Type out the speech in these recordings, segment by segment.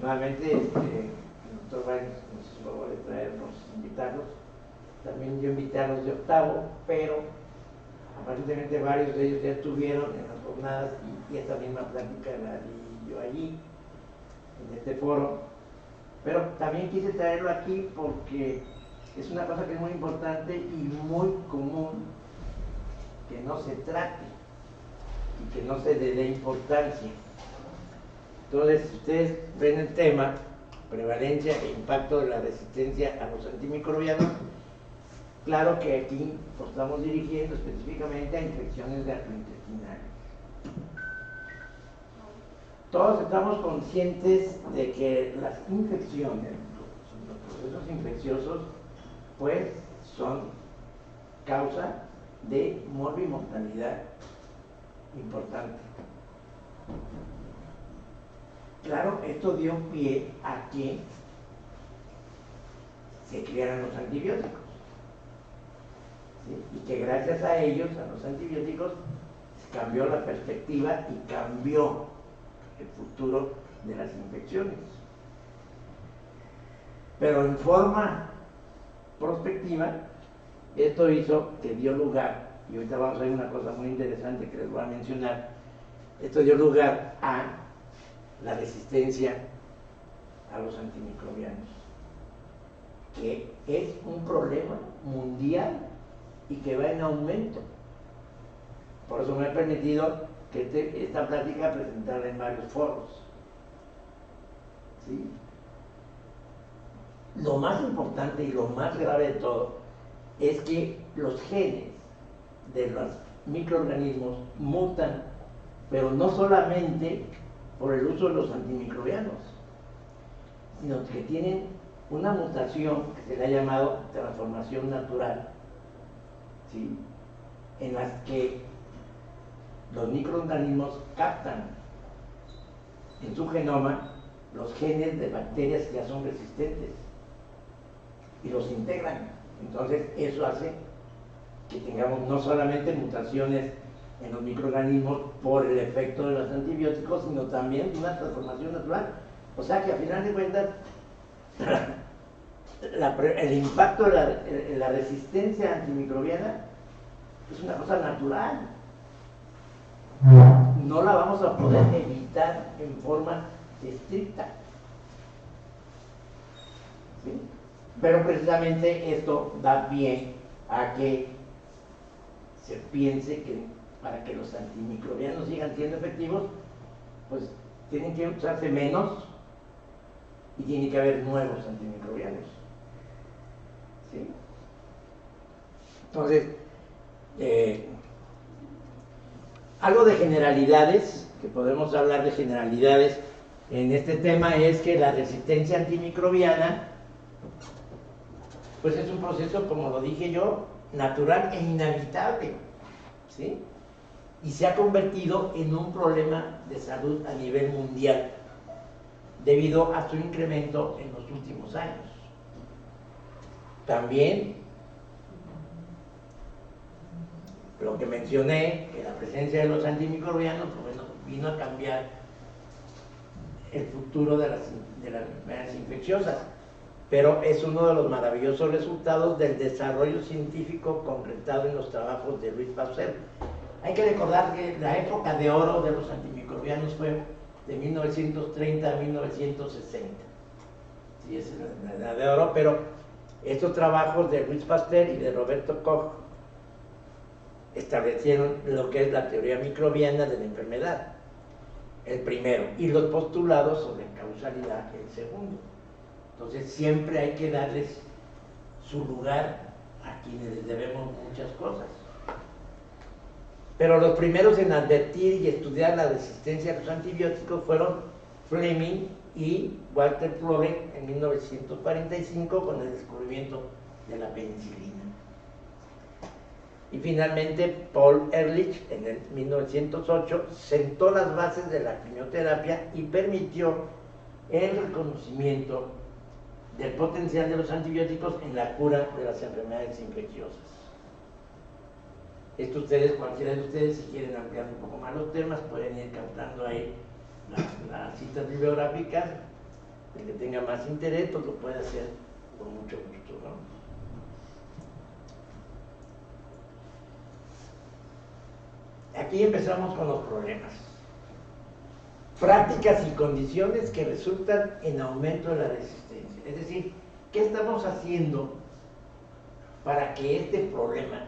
Nuevamente, el doctor Reyes nos hizo favor de traernos, invitarlos. También yo invité a los de octavo, pero aparentemente varios de ellos ya estuvieron en las jornadas y esta misma plática la di yo allí, en este foro. Pero también quise traerlo aquí porque es una cosa que es muy importante y muy común que no se trate y que no se le dé importancia. Entonces, si ustedes ven el tema, prevalencia e impacto de la resistencia a los antimicrobianos, claro que aquí nos estamos dirigiendo específicamente a infecciones gastrointestinales. Todos estamos conscientes de que las infecciones, los procesos infecciosos, pues son causa de morbimortalidad importante. Claro, esto dio pie a que se crearan los antibióticos, ¿sí? Y que gracias a ellos, a los antibióticos, cambió la perspectiva y cambió el futuro de las infecciones. Pero en forma prospectiva, esto hizo que dio lugar, y ahorita vamos a ver una cosa muy interesante que les voy a mencionar, esto dio lugar a la resistencia a los antimicrobianos, que es un problema mundial y que va en aumento. Por eso me he permitido que esta plática presentarla en varios foros. ¿Sí? Lo más importante y lo más grave de todo es que los genes de los microorganismos mutan, pero no solamente por el uso de los antimicrobianos, sino que tienen una mutación que se le ha llamado transformación natural, ¿sí? En las que los microorganismos captan en su genoma los genes de bacterias que ya son resistentes y los integran. Entonces eso hace que tengamos no solamente mutaciones en los microorganismos por el efecto de los antibióticos, sino también una transformación natural. O sea que a final de cuentas el impacto de la resistencia antimicrobiana es una cosa natural. No la vamos a poder evitar en forma estricta. ¿Sí? Pero precisamente esto da pie a que se piense que para que los antimicrobianos sigan siendo efectivos, pues tienen que usarse menos y tiene que haber nuevos antimicrobianos. ¿Sí? Entonces, algo de generalidades, que podemos hablar de generalidades en este tema, es que la resistencia antimicrobiana pues es un proceso, como lo dije yo, natural e inevitable, ¿sí? Y se ha convertido en un problema de salud a nivel mundial debido a su incremento en los últimos años. También lo que mencioné, que la presencia de los antimicrobianos, bueno, vino a cambiar el futuro de las enfermedades infecciosas, pero es uno de los maravillosos resultados del desarrollo científico concretado en los trabajos de Louis Pasteur. Hay que recordar que la época de oro de los antimicrobianos fue de 1930 a 1960. Sí, esa es la edad de oro, pero estos trabajos de Louis Pasteur y de Roberto Koch establecieron lo que es la teoría microbiana de la enfermedad, el primero, y los postulados sobre causalidad, el segundo. Entonces siempre hay que darles su lugar a quienes les debemos muchas cosas. Pero los primeros en advertir y estudiar la resistencia a los antibióticos fueron Fleming y Walter Florey en 1945 con el descubrimiento de la penicilina. Y finalmente Paul Ehrlich en el 1908 sentó las bases de la quimioterapia y permitió el reconocimiento del potencial de los antibióticos en la cura de las enfermedades infecciosas. Esto ustedes, cualquiera de ustedes, si quieren ampliar un poco más los temas, pueden ir captando ahí las citas bibliográficas El que tenga más interés, pues lo puede hacer con mucho gusto, ¿no? Aquí empezamos con los problemas. Prácticas y condiciones que resultan en aumento de la resistencia. Es decir, ¿qué estamos haciendo para que este problema,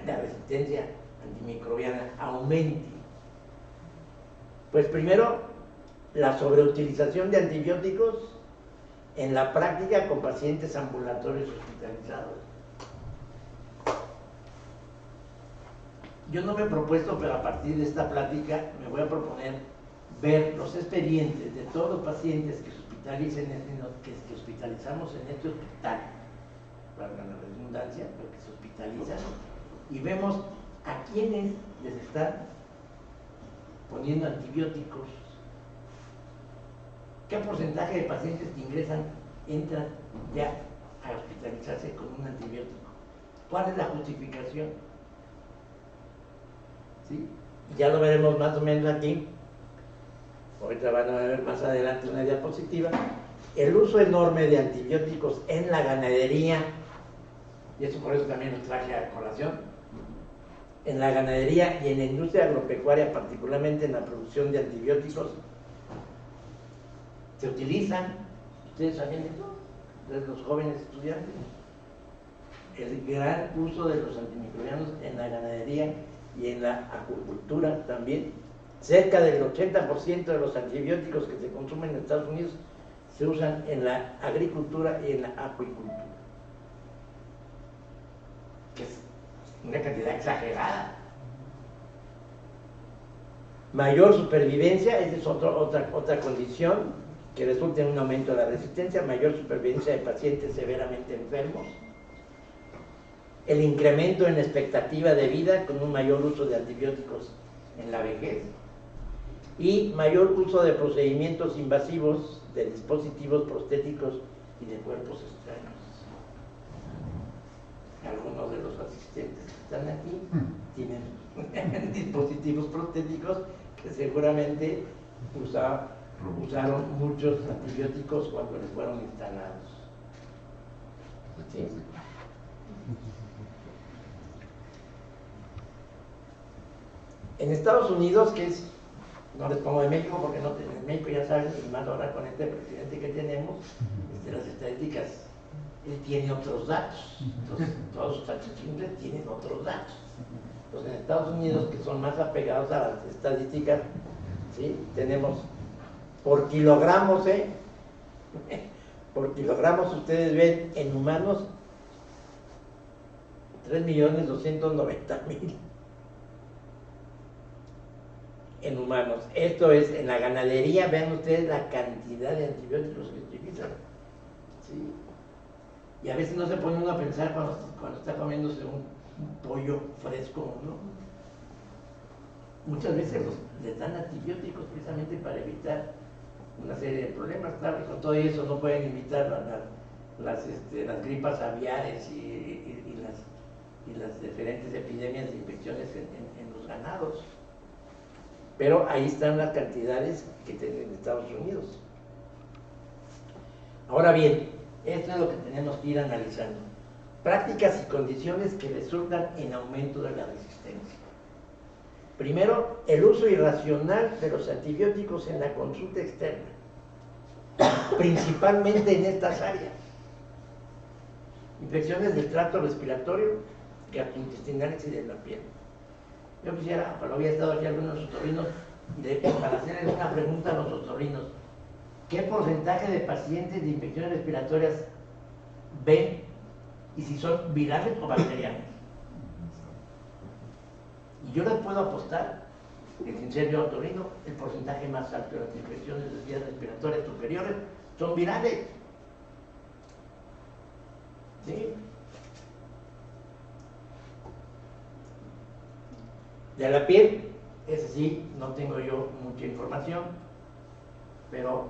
la resistencia antimicrobiana, aumente? Pues primero, la sobreutilización de antibióticos en la práctica con pacientes ambulatorios hospitalizados. Yo no me he propuesto, pero a partir de esta plática me voy a proponer ver los expedientes de todos los pacientes que que hospitalizamos en este hospital, para la redundancia, pero que se hospitalizan, y vemos a quienes les están poniendo antibióticos. ¿Qué porcentaje de pacientes que ingresan entran ya a hospitalizarse con un antibiótico? ¿Cuál es la justificación? ¿Sí? Ya lo veremos más o menos aquí. Ahorita van a ver más adelante una diapositiva. El uso enorme de antibióticos en la ganadería, y eso por eso también lo traje a colación, en la ganadería y en la industria agropecuaria, particularmente en la producción de antibióticos, se utilizan, ustedes saben eso, de los jóvenes estudiantes, el gran uso de los antimicrobianos en la ganadería y en la acuicultura también. Cerca del 80% de los antibióticos que se consumen en Estados Unidos se usan en la agricultura y en la acuicultura, que es una cantidad exagerada. Mayor supervivencia, esa es otra condición que resulta en un aumento de la resistencia, mayor supervivencia de pacientes severamente enfermos, el incremento en la expectativa de vida con un mayor uso de antibióticos en la vejez, y mayor uso de procedimientos invasivos, de dispositivos prostéticos y de cuerpos extraños. Algunos de los asistentes que están aquí tienen dispositivos prostéticos que seguramente usaron muchos antibióticos cuando les fueron instalados. ¿Sí? En Estados Unidos, que es, no les pongo de México porque no, en México ya saben, y más ahora con este presidente que tenemos, las estadísticas, él tiene otros datos. Entonces, todos sus datos simples tienen otros datos. Entonces, en Estados Unidos, que son más apegados a las estadísticas, ¿sí? Tenemos por kilogramos, por kilogramos, ustedes ven en humanos 3.290.000 en humanos. Esto es, en la ganadería, vean ustedes la cantidad de antibióticos que utilizan. ¿Sí? Y a veces no se pone uno a pensar cuando está comiéndose un pollo fresco, ¿no? Muchas veces les dan antibióticos precisamente para evitar una serie de problemas. Claro, y con todo eso no pueden evitar las gripas aviares y las diferentes epidemias de infecciones en los ganados. Pero ahí están las cantidades que tienen Estados Unidos. Ahora bien, esto es lo que tenemos que ir analizando. Prácticas y condiciones que resultan en aumento de la resistencia. Primero, el uso irracional de los antibióticos en la consulta externa, principalmente en estas áreas. Infecciones del tracto respiratorio, gastrointestinales y de la piel. Yo quisiera, pero había estado aquí algunos otorrinos, para hacerles una pregunta a los otorrinos. ¿Qué porcentaje de pacientes de infecciones respiratorias ven y si son virales o bacterianas? Y yo les puedo apostar que, sin ser yo otorrino, el porcentaje más alto de las infecciones de vías respiratorias superiores son virales. ¿Sí? De la piel, ese sí, no tengo yo mucha información, pero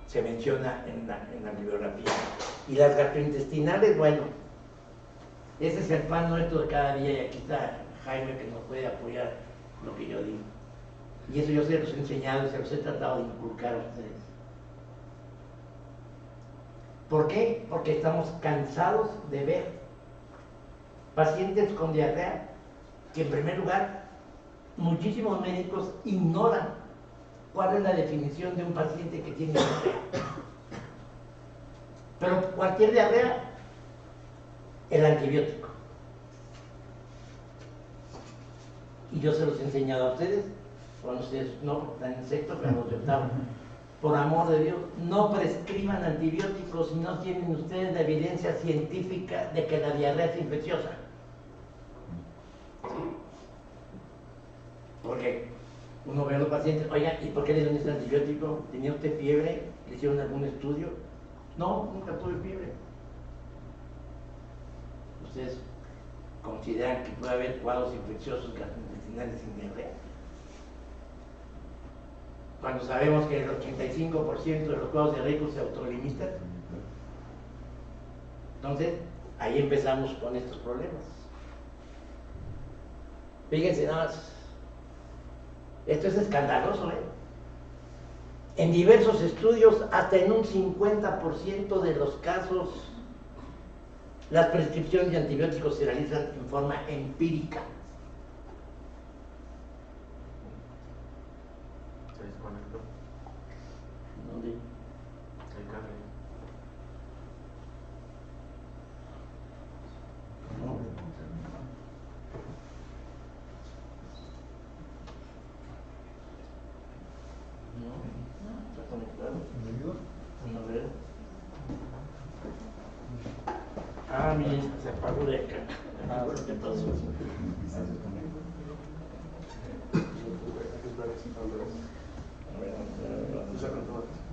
se menciona en la bibliografía. Y las gastrointestinales, bueno, ese es el pan nuestro de cada día, y aquí está Jaime que nos puede apoyar lo que yo digo. Y eso yo se los he enseñado y se los he tratado de inculcar a ustedes. ¿Por qué? Porque estamos cansados de ver pacientes con diarrea que, en primer lugar, muchísimos médicos ignoran cuál es la definición de un paciente que tiene diarrea. Pero cualquier diarrea, el antibiótico. Y yo se los he enseñado a ustedes, cuando ustedes no están en sexto, pero los de octavo. Por amor de Dios, no prescriban antibióticos si no tienen ustedes la evidencia científica de que la diarrea es infecciosa. Porque uno ve a los pacientes, oiga, ¿y por qué le dieron este antibiótico? ¿Tenía usted fiebre? ¿Le hicieron algún estudio? No, nunca tuve fiebre. ¿Ustedes consideran que puede haber cuadros infecciosos gastrointestinales sin diarrea? Cuando sabemos que el 85% de los cuadros diarreicos se autolimitan. Entonces, ahí empezamos con estos problemas. Fíjense nada más, esto es escandaloso, ¿eh? En diversos estudios, hasta en un 50% de los casos, las prescripciones de antibióticos se realizan en forma empírica. Se desconectó. ¿Dónde? El cable. No. No, está conectado. A ver. Ah, miren, se apagó de acá. Ah, bueno, ¿qué pasó? A ver,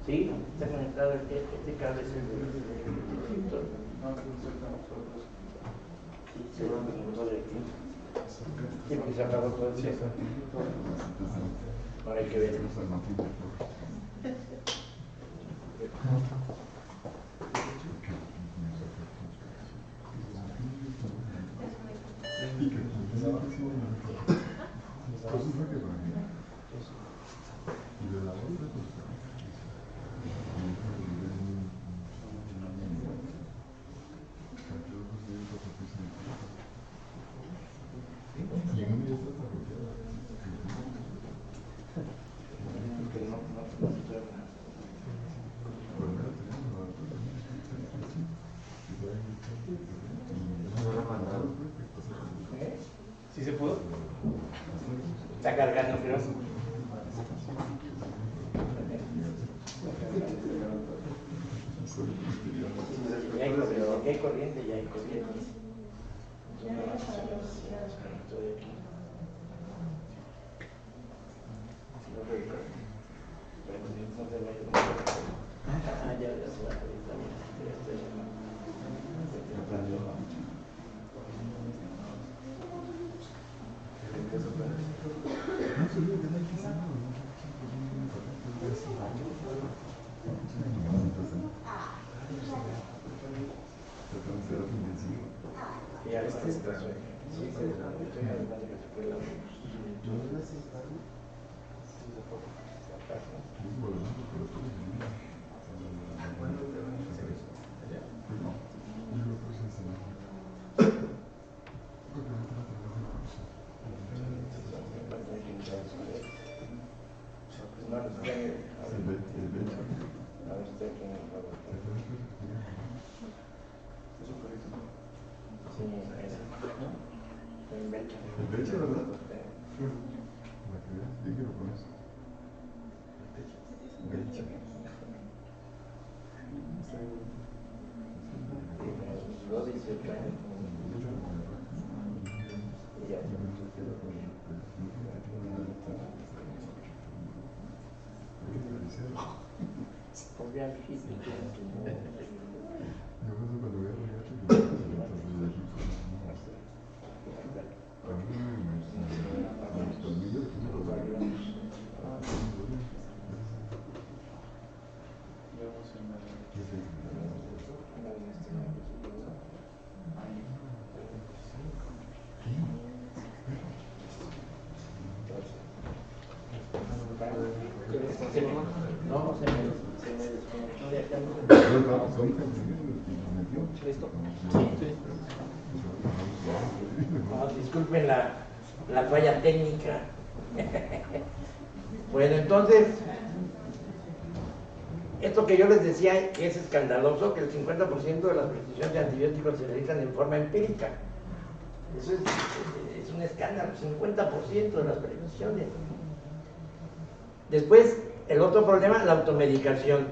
sí, está conectado este cable, es el conector. Sí, se lo conectó de aquí. Sí, porque se apagó todo el tiempo. Ahora hay que ver. ¿Sí se pudo? Está cargando, creo. Ya hay corriente, ya hay corriente. Ah, ya se va a pedir también. Y a veces sí, se desconectó y además de que se fue la luz. No, se me desconectó de acá. ¿Listo? Sí. No, disculpen la falla técnica. Bueno, entonces, esto que yo les decía que es escandaloso, que el 50% de las prescripciones de antibióticos se realizan en forma empírica. Eso es un escándalo, 50% de las prescripciones. Después, el otro problema, la automedicación.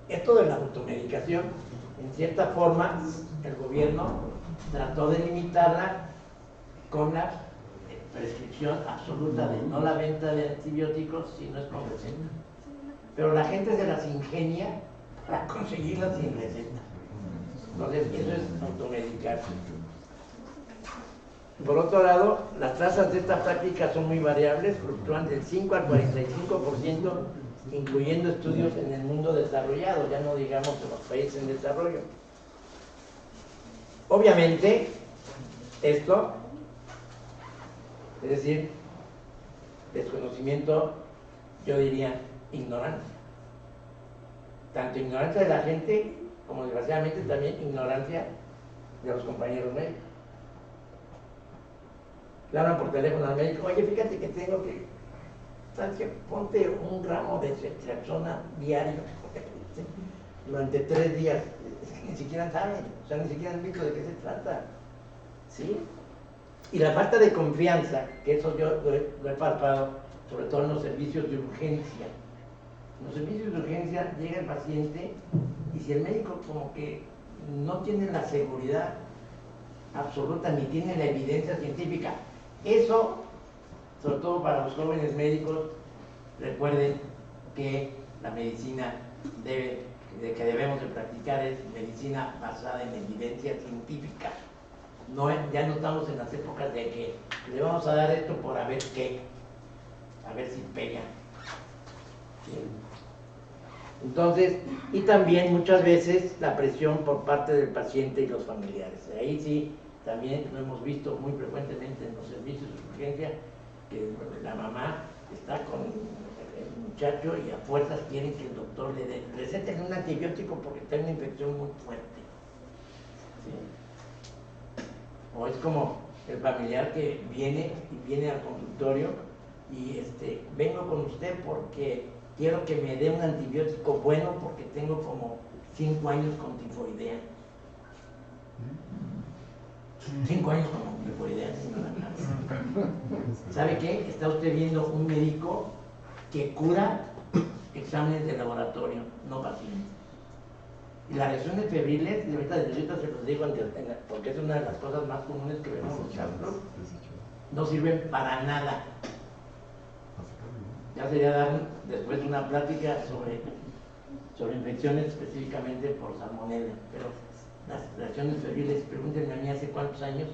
Esto de la automedicación, en cierta forma, el gobierno trató de limitarla con la prescripción absoluta de no la venta de antibióticos si no es con receta. Pero la gente se las ingenia para conseguirlas sin receta. Entonces, eso es automedicarse. Por otro lado, las tasas de esta práctica son muy variables, fluctúan del 5 al 45%, incluyendo estudios en el mundo desarrollado, ya no digamos en los países en desarrollo. Obviamente, esto, es decir, desconocimiento, yo diría ignorancia. Tanto ignorancia de la gente, como desgraciadamente también ignorancia de los compañeros médicos. Le hablan por teléfono al médico, oye, fíjate que tengo que, ¿sabes qué? Ponte un gramo de ceftriaxona diario durante 3 días. Es que ni siquiera saben, o sea, ni siquiera han visto de qué se trata. ¿Sí? Y la falta de confianza, que eso yo lo he palpado, sobre todo en los servicios de urgencia. En los servicios de urgencia llega el paciente y si el médico como que no tiene la seguridad absoluta ni tiene la evidencia científica, eso, sobre todo para los jóvenes médicos, recuerden que la medicina que debemos de practicar es medicina basada en evidencia científica. No, ya no estamos en las épocas de que le vamos a dar esto por a ver qué, a ver si pega. ¿Sí? Entonces, y también muchas veces la presión por parte del paciente y los familiares. Ahí sí, también lo hemos visto muy frecuentemente en los servicios de urgencia, que la mamá está con el muchacho y a fuerzas quieren que el doctor le dé, receten un antibiótico porque tiene una infección muy fuerte. ¿Sí? O es como el familiar que viene al consultorio y vengo con usted porque quiero que me dé un antibiótico bueno porque tengo como 5 años con tifoidea. 5 años con tifoidea, señora. ¿Sabe qué? Está usted viendo un médico que cura exámenes de laboratorio, no pacientes. Y las reacciones febriles, y ahorita se los digo porque es una de las cosas más comunes que vemos en los casos, no sirven para nada. Ya sería dar después una plática sobre infecciones específicamente por salmonella, pero las reacciones febriles, pregúntenme a mí hace cuántos años,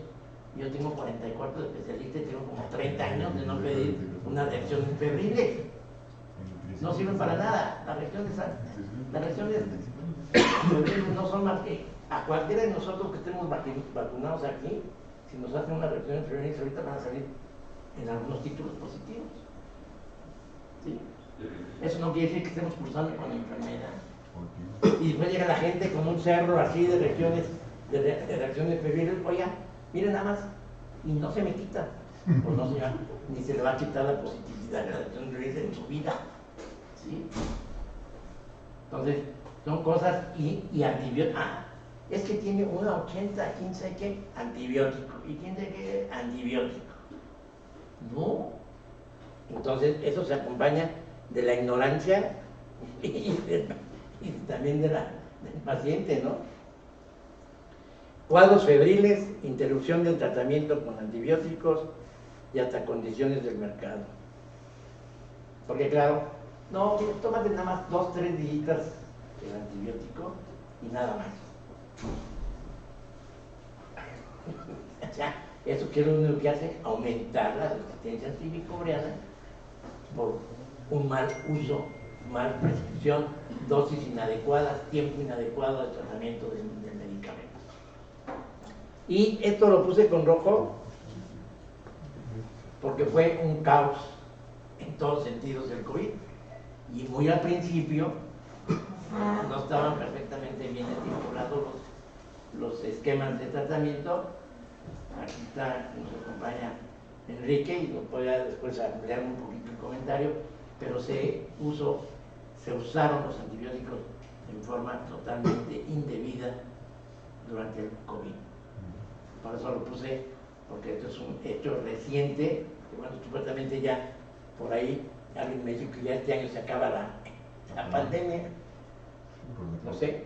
yo tengo 44 de especialista y tengo como 30 años de no pedir una reacción febril. No sirven para nada. Las reacciones febriles no son más que a cualquiera de nosotros que estemos vacunados aquí, si nos hacen una reacción febril, ahorita van a salir en algunos títulos positivos. ¿Sí? Eso no quiere decir que estemos cursando con la enfermedad. Y después llega la gente con un cerro así de reacciones febriles, oiga, miren nada más, y no se me quita. Pues no, señor, ni se le va a quitar la positividad de la reacción febril en su vida. ¿Sí? Entonces, son cosas y antibióticos. Es que tiene una 80, 15 que antibiótico. ¿Y quién sabe qué antibiótico? No. Entonces, eso se acompaña de la ignorancia y también del paciente, ¿no? Cuadros febriles, interrupción del tratamiento con antibióticos y hasta condiciones del mercado. Porque claro, no, tómate nada más 2, 3 días el antibiótico y nada más. O sea, eso que es lo único que hace, aumentar la resistencia antimicrobiana por un mal uso, mal prescripción, dosis inadecuadas, tiempo inadecuado de tratamiento del medicamento. Y esto lo puse con rojo porque fue un caos en todos sentidos del COVID. Y muy al principio no estaban perfectamente bien estipulados los esquemas de tratamiento. Aquí está, nos acompaña Enrique y nos puede después ampliar un poquito el comentario, pero se usaron los antibióticos en forma totalmente indebida durante el COVID. Por eso lo puse, porque esto es un hecho reciente, que bueno, supuestamente ya por ahí alguien me dijo que ya este año se acaba la pandemia. No sé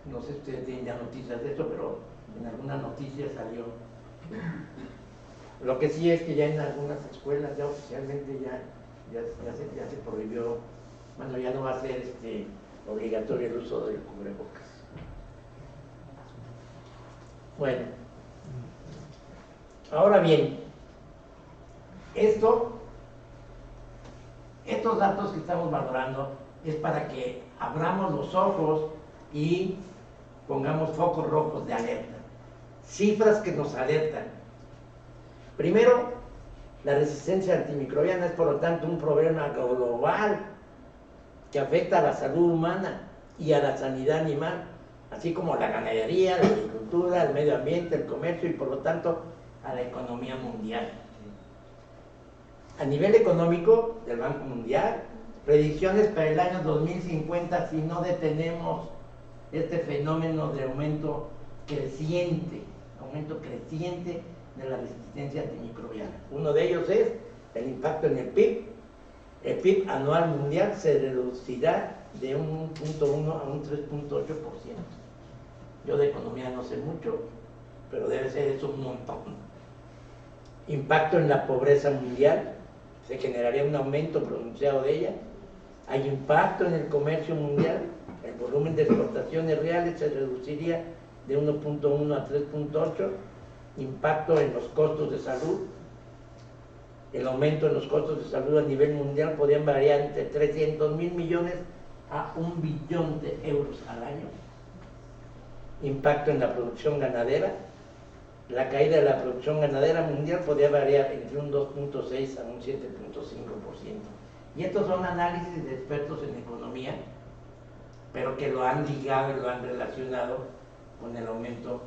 si ustedes tienen ya noticias de esto, pero en algunas noticias salió. Lo que sí es que ya en algunas escuelas ya oficialmente ya se prohibió, bueno, ya no va a ser obligatorio el uso del cubrebocas. Bueno, ahora bien, estos datos que estamos valorando es para que abramos los ojos y pongamos focos rojos de alerta, cifras que nos alertan. Primero, la resistencia antimicrobiana es por lo tanto un problema global que afecta a la salud humana y a la sanidad animal, así como a la ganadería, la agricultura, el medio ambiente, el comercio y por lo tanto a la economía mundial. A nivel económico del Banco Mundial, predicciones para el año 2050 si no detenemos este fenómeno de aumento creciente de la resistencia antimicrobiana. Uno de ellos es el impacto en el PIB. El PIB anual mundial se reducirá de un 1.1 a un 3.8%. Yo de economía no sé mucho, pero debe ser eso un montón. Impacto en la pobreza mundial, se generaría un aumento pronunciado de ella. Hay impacto en el comercio mundial, el volumen de exportaciones reales se reduciría de 1.1 a 3.8. Impacto en los costos de salud. El aumento en los costos de salud a nivel mundial podrían variar entre 300.000 millones a 1 billón de euros al año. Impacto en la producción ganadera. La caída de la producción ganadera mundial podría variar entre un 2.6 a un 7.5%. Y estos son análisis de expertos en economía, pero que lo han ligado y lo han relacionado con el aumento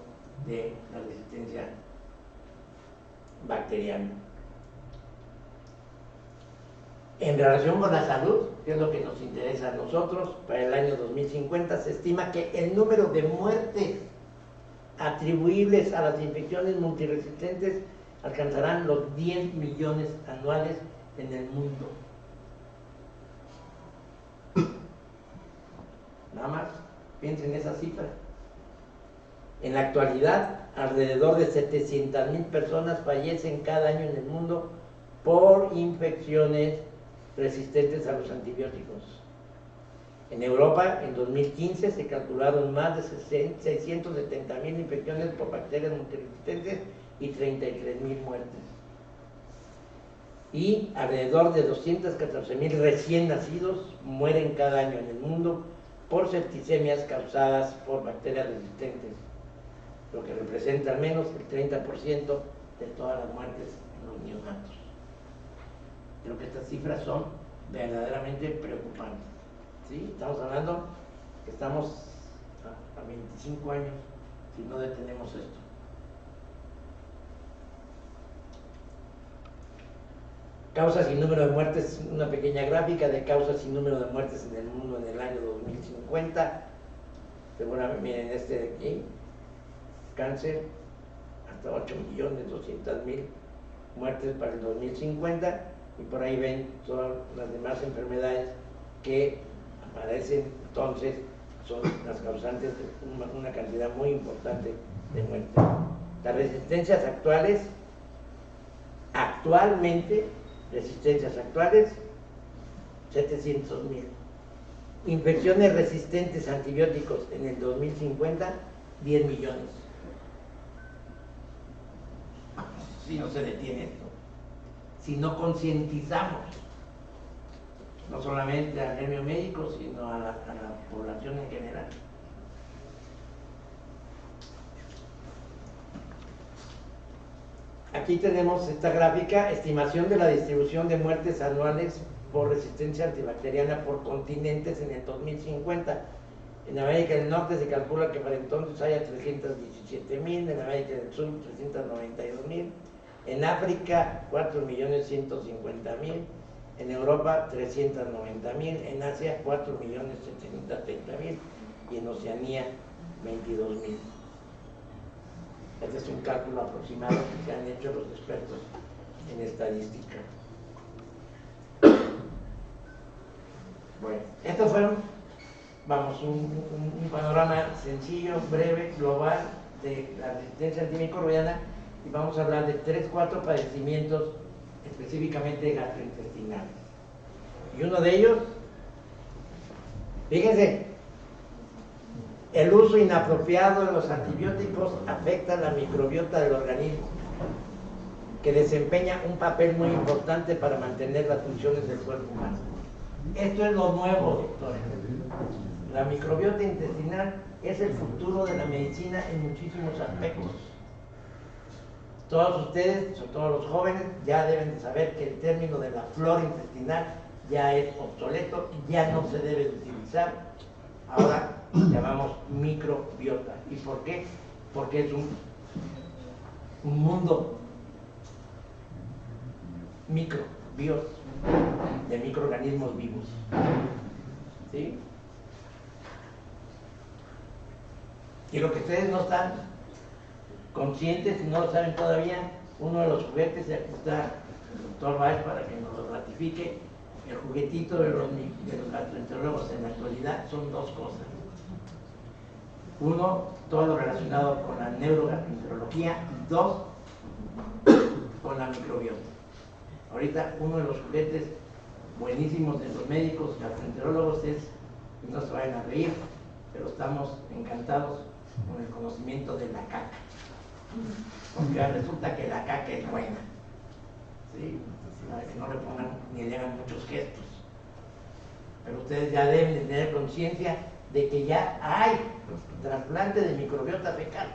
de la resistencia bacteriana. En relación con la salud, que es lo que nos interesa a nosotros, para el año 2050 se estima que el número de muertes atribuibles a las infecciones multiresistentes alcanzarán los 10 millones anuales en el mundo. Nada más, piensen en esa cifra. En la actualidad, alrededor de 700.000 personas fallecen cada año en el mundo por infecciones resistentes a los antibióticos. En Europa, en 2015, se calcularon más de 670.000 infecciones por bacterias multiresistentes y 33.000 muertes. Y alrededor de 214.000 recién nacidos mueren cada año en el mundo por septicemias causadas por bacterias resistentes, lo que representa al menos el 30% de todas las muertes en los neonatos. Creo que estas cifras son verdaderamente preocupantes. ¿Sí? Estamos hablando que estamos a 25 años si no detenemos esto. Causas y número de muertes, una pequeña gráfica de causas y número de muertes en el mundo en el año 2050. Seguramente miren este de aquí, cáncer, hasta 8.200.000 muertes para el 2050, y por ahí ven todas las demás enfermedades que aparecen, entonces son las causantes de una cantidad muy importante de muertes. Las resistencias actualmente, 700.000. Infecciones resistentes a antibióticos en el 2050, 10 millones. Si no se detiene esto, si no concientizamos, no solamente al gremio médico, sino a la población en general. Aquí tenemos esta gráfica, estimación de la distribución de muertes anuales por resistencia antibacteriana por continentes en el 2050. En América del Norte se calcula que para entonces haya 317,000, en América del Sur 392,000, en África 4,150,000, en Europa 390,000, en Asia 4,730,000 y en Oceanía 22,000. Este es un cálculo aproximado que se han hecho los expertos en estadística. Bueno, estos fueron, vamos, un panorama sencillo, breve, global de la resistencia antimicrobiana, y vamos a hablar de 3-4 padecimientos específicamente gastrointestinales. Y uno de ellos, fíjense, el uso inapropiado de los antibióticos afecta la microbiota del organismo, que desempeña un papel muy importante para mantener las funciones del cuerpo humano. Esto es lo nuevo, doctores. La microbiota intestinal es el futuro de la medicina en muchísimos aspectos. Todos ustedes, sobre todo los jóvenes, ya deben de saber que el término de la flora intestinal ya es obsoleto, ya no se debe de utilizar. Ahora llamamos microbiota. ¿Y por qué? Porque es un mundo bios, de microorganismos vivos. ¿Sí? Y lo que ustedes no están conscientes y no lo saben todavía, uno de los juguetes, y aquí está el doctor Báez para que nos lo ratifique, el juguetito de los gastroenterólogos en la actualidad son dos cosas. Uno, todo lo relacionado con la neurogastroenterología, y dos, con la microbiota. Ahorita uno de los juguetes buenísimos de los médicos gastroenterólogos es, y no se vayan a reír, pero estamos encantados con el conocimiento de la caca, porque resulta que la caca es buena, ¿sí? Para que no le pongan ni le hagan muchos gestos, pero ustedes ya deben de tener conciencia de que ya hay trasplante de microbiota fecal,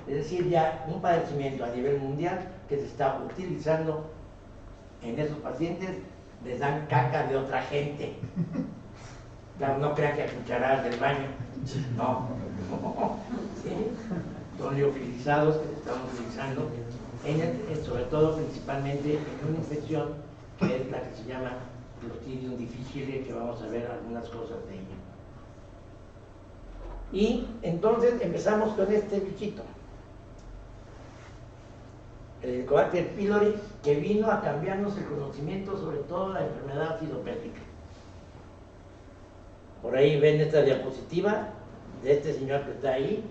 es decir, ya un padecimiento a nivel mundial que se está utilizando en esos pacientes. Les dan caca de otra gente. Claro, no crean que a cucharadas del baño, no. ¿Sí? Son liofilizados que se están utilizando, sobre todo principalmente en una infección que es la que se llama Clostridium difficile, que vamos a ver algunas cosas de ella. Y entonces empezamos con este bichito, el Helicobacter pylori, que vino a cambiarnos el conocimiento sobre todo la enfermedad acidopétrica. Por ahí ven esta diapositiva de este señor que está ahí,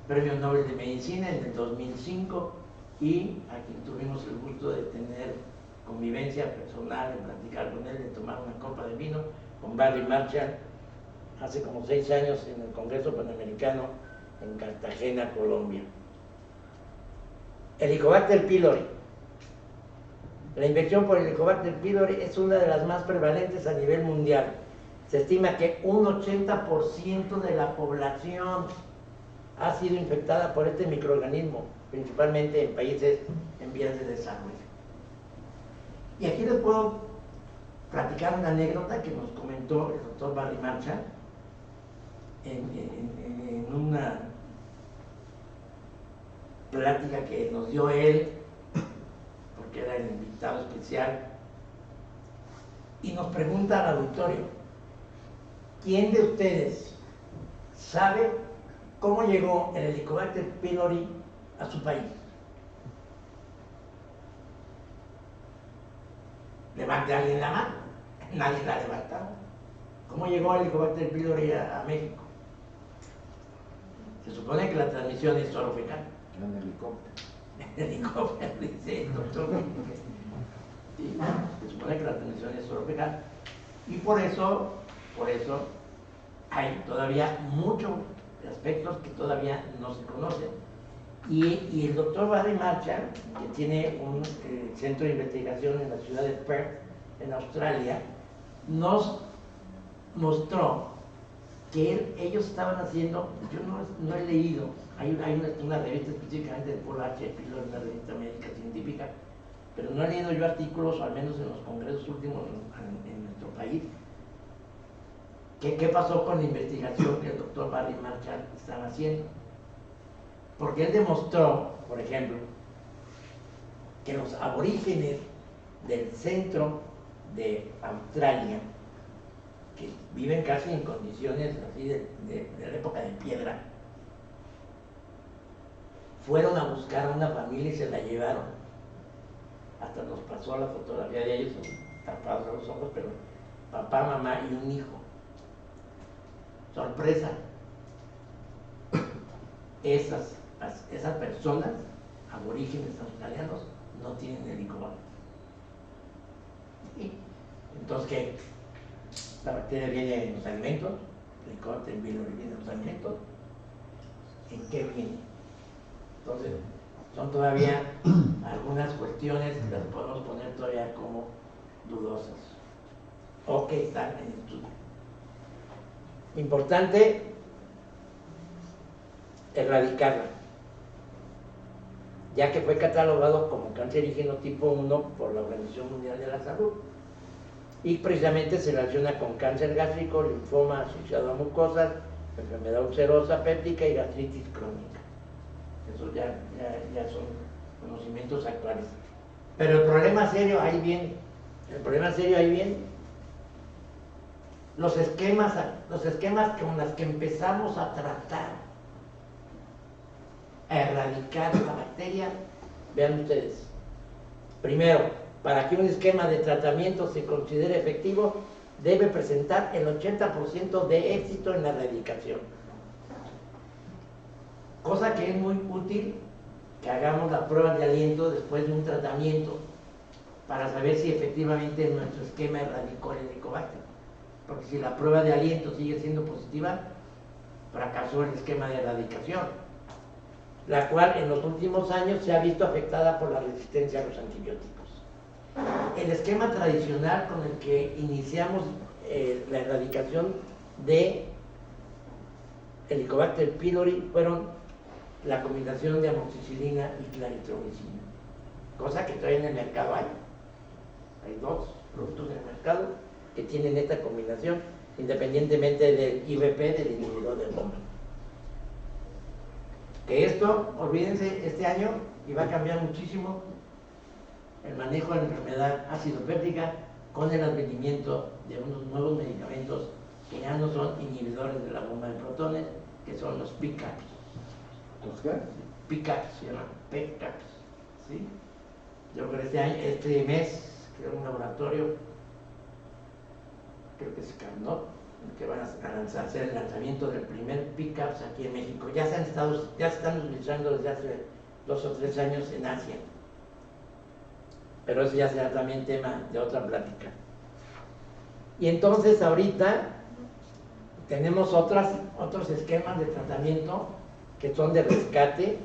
Premio Nobel de Medicina en el 2005, y aquí tuvimos el gusto de tener convivencia personal, de platicar con él, de tomar una copa de vino con Barry Marshall hace como 6 años en el Congreso Panamericano en Cartagena, Colombia. Helicobacter pylori. La infección por Helicobacter pylori es una de las más prevalentes a nivel mundial. Se estima que un 80% de la población ha sido infectada por este microorganismo, principalmente en países en vías de desarrollo. Y aquí les puedo platicar una anécdota que nos comentó el doctor Barry Marshall en una plática que nos dio él, porque era el invitado especial, y nos pregunta al auditorio: ¿quién de ustedes sabe cómo llegó el Helicobacter pylori a su país? Levante a alguien la mano. Nadie la levantaba. ¿Cómo llegó el Helicobacter pylori a México? Se supone que la transmisión es solo fecal. En helicóptero. En helicóptero, dice el doctor. Sí, se supone que la transmisión es solo fecal. Y por eso hay todavía muchos aspectos que todavía no se conocen. Y el doctor Barry Marshall, que tiene un centro de investigación en la ciudad de Perth, en Australia, nos mostró que ellos estaban haciendo, yo no he leído, hay una revista específicamente de Paul H. Pylori, una revista médica científica, pero no he leído yo artículos, o al menos en los congresos últimos en nuestro país. ¿Qué pasó con la investigación que el doctor Barry Marshall estaba haciendo? Porque él demostró, por ejemplo, que los aborígenes del centro de Australia, que viven casi en condiciones así de la época de piedra, fueron a buscar a una familia y se la llevaron. Hasta nos pasó la fotografía de ellos tapados los ojos, pero papá, mamá y un hijo. Sorpresa, esas personas, aborígenes australianos, no tienen helicobacter. Entonces, ¿qué? La bacteria viene en los alimentos, el Helicobacter pylori viene en los alimentos. ¿En qué viene? Entonces, son todavía algunas cuestiones que las podemos poner todavía como dudosas o que están en estudio. Importante erradicarla, ya que fue catalogado como cancerígeno tipo 1 por la Organización Mundial de la Salud y precisamente se relaciona con cáncer gástrico, linfoma asociado a mucosas, enfermedad ulcerosa péptica y gastritis crónica. Eso ya son conocimientos actuales. Pero el problema serio ahí viene. Los esquemas con los que empezamos a tratar, a erradicar la bacteria, vean ustedes. Primero, para que un esquema de tratamiento se considere efectivo, debe presentar el 80% de éxito en la erradicación. Cosa que es muy útil que hagamos la prueba de aliento después de un tratamiento para saber si efectivamente nuestro esquema erradicó el Helicobacter. Porque si la prueba de aliento sigue siendo positiva, fracasó el esquema de erradicación, la cual en los últimos años se ha visto afectada por la resistencia a los antibióticos. El esquema tradicional con el que iniciamos la erradicación de Helicobacter pylori fueron la combinación de amoxicilina y claritromicina, cosa que todavía en el mercado hay. Hay 2 productos en el mercado que tienen esta combinación, independientemente del IVP, del inhibidor del bomba. Que esto, olvídense, este año y va a cambiar muchísimo el manejo de la enfermedad ácido péptica con el advenimiento de unos nuevos medicamentos que ya no son inhibidores de la bomba de protones, que son los PCAPs. ¿Los qué? PCAPs, se llaman PCAPs, ¿sí? Yo creo que este mes, creo un laboratorio, creo que es Carnot, que van a hacer el lanzamiento del primer PCAPs aquí en México. Ya se están utilizando desde hace 2 o 3 años en Asia. Pero eso ya será también tema de otra plática. Y entonces ahorita tenemos otros esquemas de tratamiento que son de rescate.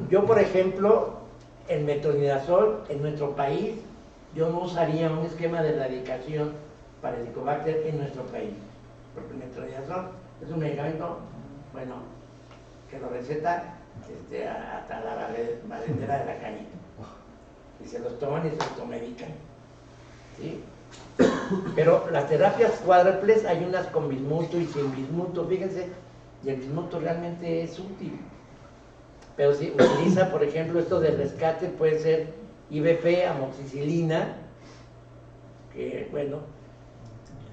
Yo, por ejemplo, el metronidazol en nuestro país, yo no usaría un esquema de erradicación para el Helicobacter en nuestro país, porque el metronidazol es un medicamento, bueno, que lo receta hasta la valendera de la calle, y se los toman y se automedican, ¿sí? Pero las terapias cuádruples hay unas con bismuto y sin bismuto, fíjense, y el bismuto realmente es útil, pero si utiliza, por ejemplo, esto de rescate, puede ser IVP, amoxicilina, que bueno,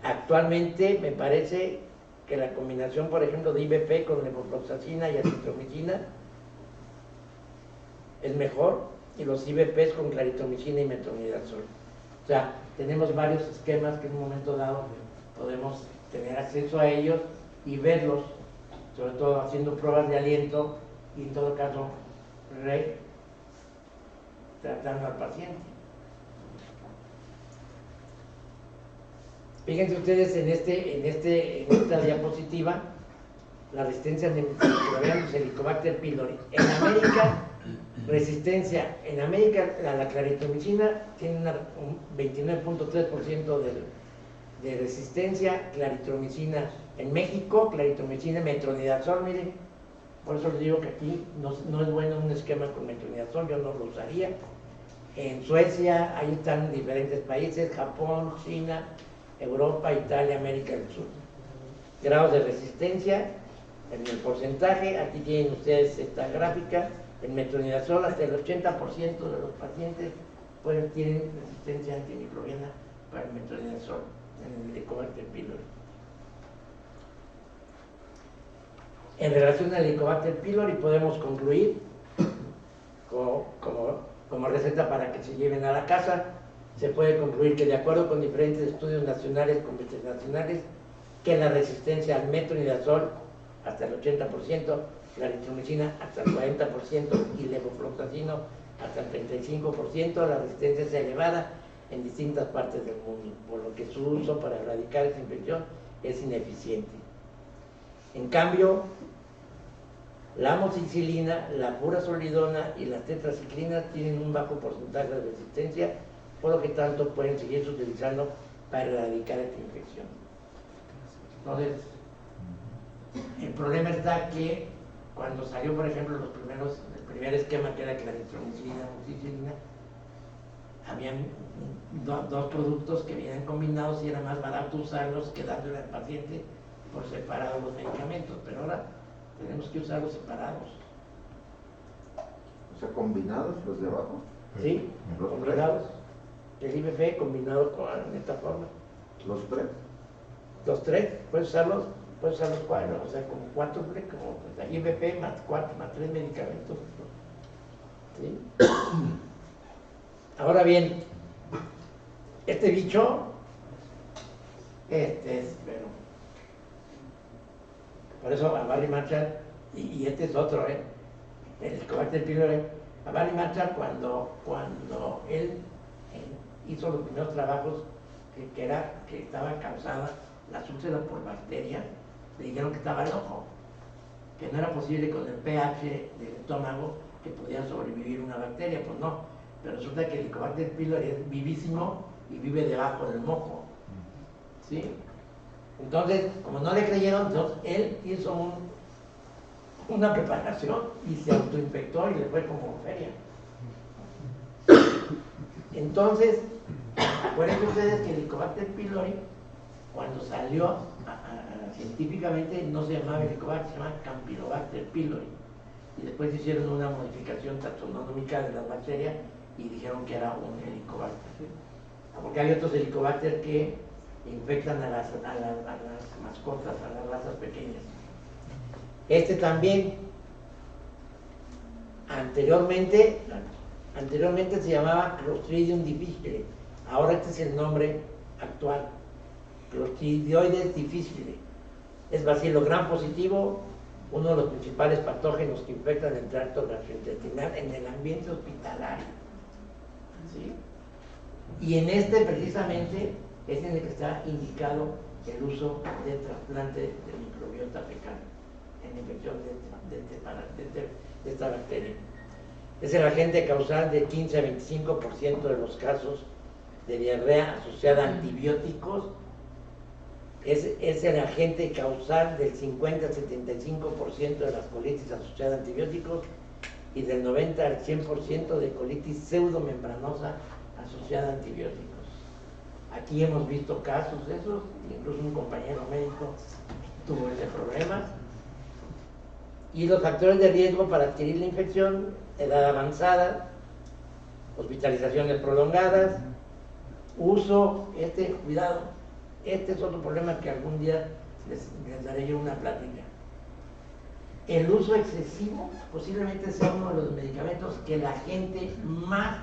actualmente me parece que la combinación, por ejemplo, de IVP con levofloxacina y acitromicina es mejor, y los IVPs con claritromicina y metronidazol. O sea, tenemos varios esquemas que en un momento dado podemos tener acceso a ellos y verlos, sobre todo haciendo pruebas de aliento y en todo caso tratando al paciente. Fíjense ustedes en esta diapositiva la resistencia de Helicobacter pylori. En América, resistencia, en América la claritromicina tiene un 29.3% de resistencia, claritromicina. En México, claritromicina, metronidazol, miren, por eso les digo que aquí no es bueno un esquema con metronidazol, yo no lo usaría. En Suecia, ahí están diferentes países, Japón, China, Europa, Italia, América del Sur. Grados de resistencia, en el porcentaje, aquí tienen ustedes esta gráfica, el metronidazol, hasta el 80% de los pacientes tienen resistencia antimicrobiana para el metronidazol en el Helicobacter pylori. En relación al Helicobacter pylori podemos concluir como receta para que se lleven a la casa, se puede concluir que de acuerdo con diferentes estudios nacionales como internacionales, que la resistencia al metronidazol hasta el 80%, la eritromicina hasta el 40% y levofloxacino hasta el 35%, la resistencia es elevada en distintas partes del mundo, por lo que su uso para erradicar esa infección es ineficiente. En cambio, la amoxicilina, la furazolidona y las tetraciclinas tienen un bajo porcentaje de resistencia, por lo que tanto pueden seguirse utilizando para erradicar esta infección. Entonces, el problema está que cuando salió, por ejemplo, el primer esquema que era claritromicina, amoxicilina, habían dos productos que venían combinados y era más barato usarlos que dándole al paciente por separado los medicamentos, pero ahora tenemos que usarlos separados. O sea, combinados los de abajo. ¿Sí? Los Combinados. El IBP combinado con esta forma. Los tres. Los tres, puedes usarlos cuatro, o sea, como cuatro, como pues, IBP más cuatro, más tres medicamentos. ¿Sí? Ahora bien, este bicho, pero por eso a Barry Marshall, y este es otro, el Helicobacter pylori, a Barry Marshall cuando él hizo los primeros trabajos que estaba causada las úlceras por bacterias, le dijeron que estaba loco, que no era posible con el pH del estómago que pudiera sobrevivir una bacteria, pues no, pero resulta que el Helicobacter pylori es vivísimo y vive debajo del moco, ¿sí? Entonces, como no le creyeron, entonces él hizo una preparación y se autoinfectó y le fue como feria. Entonces, acuérdense ustedes que el Helicobacter pylori, cuando salió científicamente, no se llamaba Helicobacter, se llama Campylobacter pylori. Y después hicieron una modificación taxonómica de la bacteria y dijeron que era un Helicobacter. Porque hay otros Helicobacter que infectan a las mascotas, a las razas pequeñas. Este también, anteriormente se llamaba Clostridium difficile, ahora este es el nombre actual, Clostridioides difficile. Es bacilo gram positivo, uno de los principales patógenos que infectan el tracto gastrointestinal en el ambiente hospitalario. ¿Sí? Y en este precisamente es en el que está indicado el uso de trasplante de microbiota fecal en infección de esta bacteria. Es el agente causal de 15 a 25% de los casos de diarrea asociada a antibióticos. Es el agente causal del 50 al 75% de las colitis asociadas a antibióticos y del 90 al 100% de colitis pseudomembranosa asociada a antibióticos. Aquí hemos visto casos de esos, incluso un compañero médico tuvo ese problema. Y los factores de riesgo para adquirir la infección: edad avanzada, hospitalizaciones prolongadas, uso, cuidado, este es otro problema que algún día les daré yo una plática. El uso excesivo posiblemente sea uno de los medicamentos que la gente más,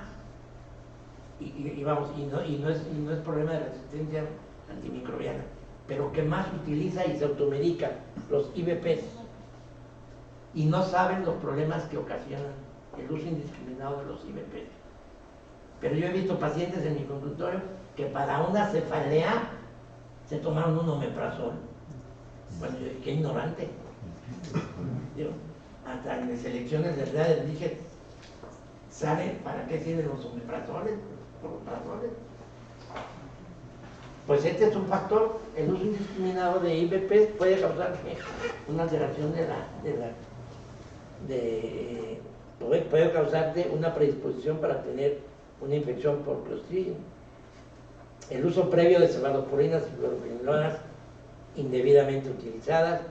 y no es problema de resistencia antimicrobiana, pero que más utiliza y se automedica, los IBPs, y no saben los problemas que ocasionan el uso indiscriminado de los IBPs. Pero yo he visto pacientes en mi consultorio que para una cefalea se tomaron un omeprazol. Bueno, yo dije, qué ignorante. Digo, hasta en las elecciones de edad les dije, ¿saben para qué sirven los omeprazoles? Pues este es un factor. El uso indiscriminado de IBP puede causar una alteración puede causarte una predisposición para tener una infección por Clostridium. El uso previo de cefalosporinas y fluoroquinolonas indebidamente utilizadas,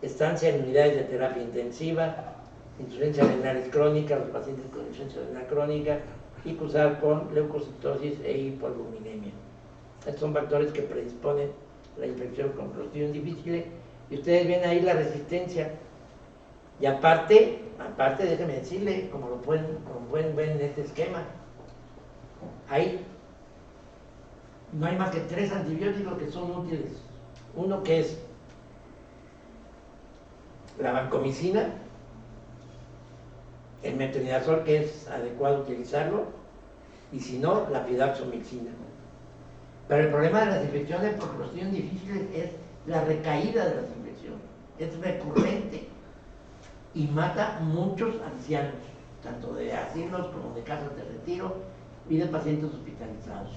estancia en unidades de terapia intensiva, insuficiencia renal crónica, los pacientes con insuficiencia renal crónica, y cursar con leucocitosis e hipoalbuminemia. Estos son factores que predisponen la infección con Clostridium difficile, y ustedes ven ahí la resistencia. Y aparte déjenme decirle, como pueden ver en este esquema, no hay más que 3 antibióticos que son útiles. Uno que es la vancomicina, el metronidazol, que es adecuado utilizarlo, y si no, la fidaxomicina. Pero el problema de las infecciones por Clostridium difficile es la recaída de las infecciones, es recurrente y mata muchos ancianos, tanto de asilos como de casas de retiro y de pacientes hospitalizados.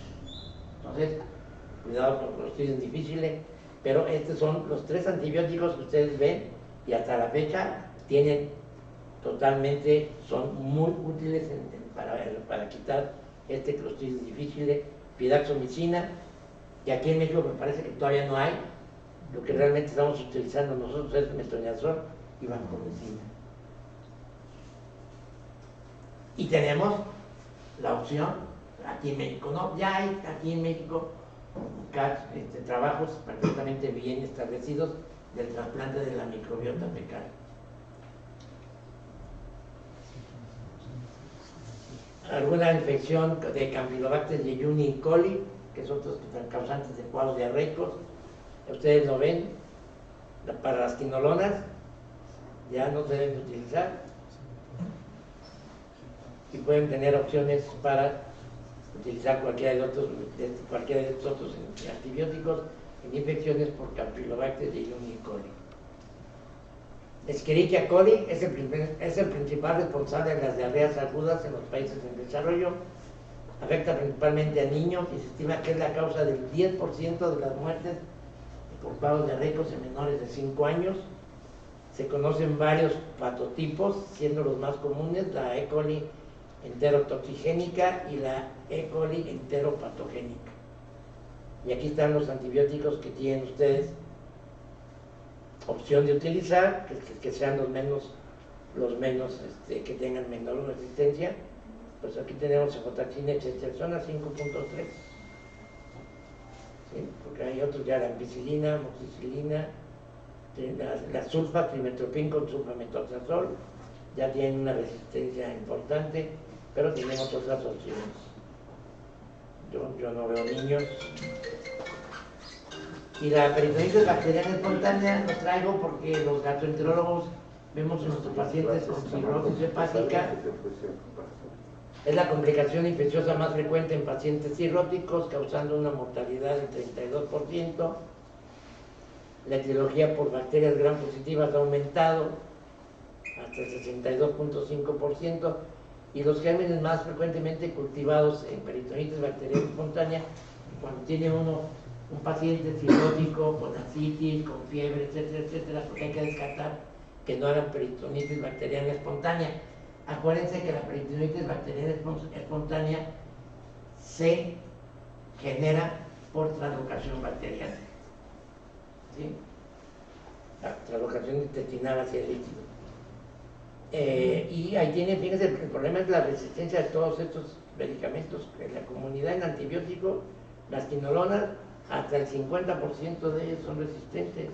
Entonces, cuidado con Clostridium difficile, pero estos son los 3 antibióticos que ustedes ven y hasta la fecha son muy útiles para quitar este Clostridium difficile. Fidaxomicina, y aquí en México me parece que todavía no hay. Lo que realmente estamos utilizando nosotros es metronidazol y vancomicina. Y tenemos la opción aquí en México, ¿no? Ya hay aquí en México trabajos perfectamente bien establecidos del trasplante de la microbiota fecal. Alguna infección de Campylobacter jejuni y coli, que son otros causantes de cuadros diarreicos, ustedes lo ven. Para las quinolonas ya no se deben utilizar, y pueden tener opciones para utilizar cualquiera de estos otros antibióticos en infecciones por Campylobacter jejuni y coli. Escherichia coli es el principal responsable de las diarreas agudas en los países en desarrollo. Afecta principalmente a niños y se estima que es la causa del 10% de las muertes por cuadros diarreicos en menores de 5 años. Se conocen varios patotipos, siendo los más comunes la E. coli enterotoxigénica y la E. coli enteropatogénica. Y aquí están los antibióticos que tienen ustedes opción de utilizar, que sean los menos que tengan menor resistencia. Pues aquí tenemos cefotaxina y ceftriaxona 5.3, ¿sí? Porque hay otros ya, la ampicilina, amoxicilina, la sulfa, trimetoprim con sulfamethoxazol, ya tienen una resistencia importante, pero tenemos otras opciones. Yo no veo niños. Y la peritonitis bacteriana espontánea lo traigo porque los gastroenterólogos vemos en nuestros pacientes con cirrosis hepática. Es la complicación infecciosa más frecuente en pacientes cirróticos, causando una mortalidad del 32%. La etiología por bacterias gram positivas ha aumentado hasta el 62.5%, y los gérmenes más frecuentemente cultivados en peritonitis bacteriana espontánea, cuando tiene uno un paciente cirrótico con ascitis, con fiebre, etcétera, etcétera, porque hay que descartar que no hagan peritonitis bacteriana espontánea. Acuérdense que la peritonitis bacteriana espontánea se genera por translocación bacteriana, ¿sí? La translocación intestinal hacia el líquido. Y ahí tiene, fíjense, el problema es la resistencia de todos estos medicamentos. En la comunidad en antibióticos, las quinolonas, hasta el 50% de ellos son resistentes.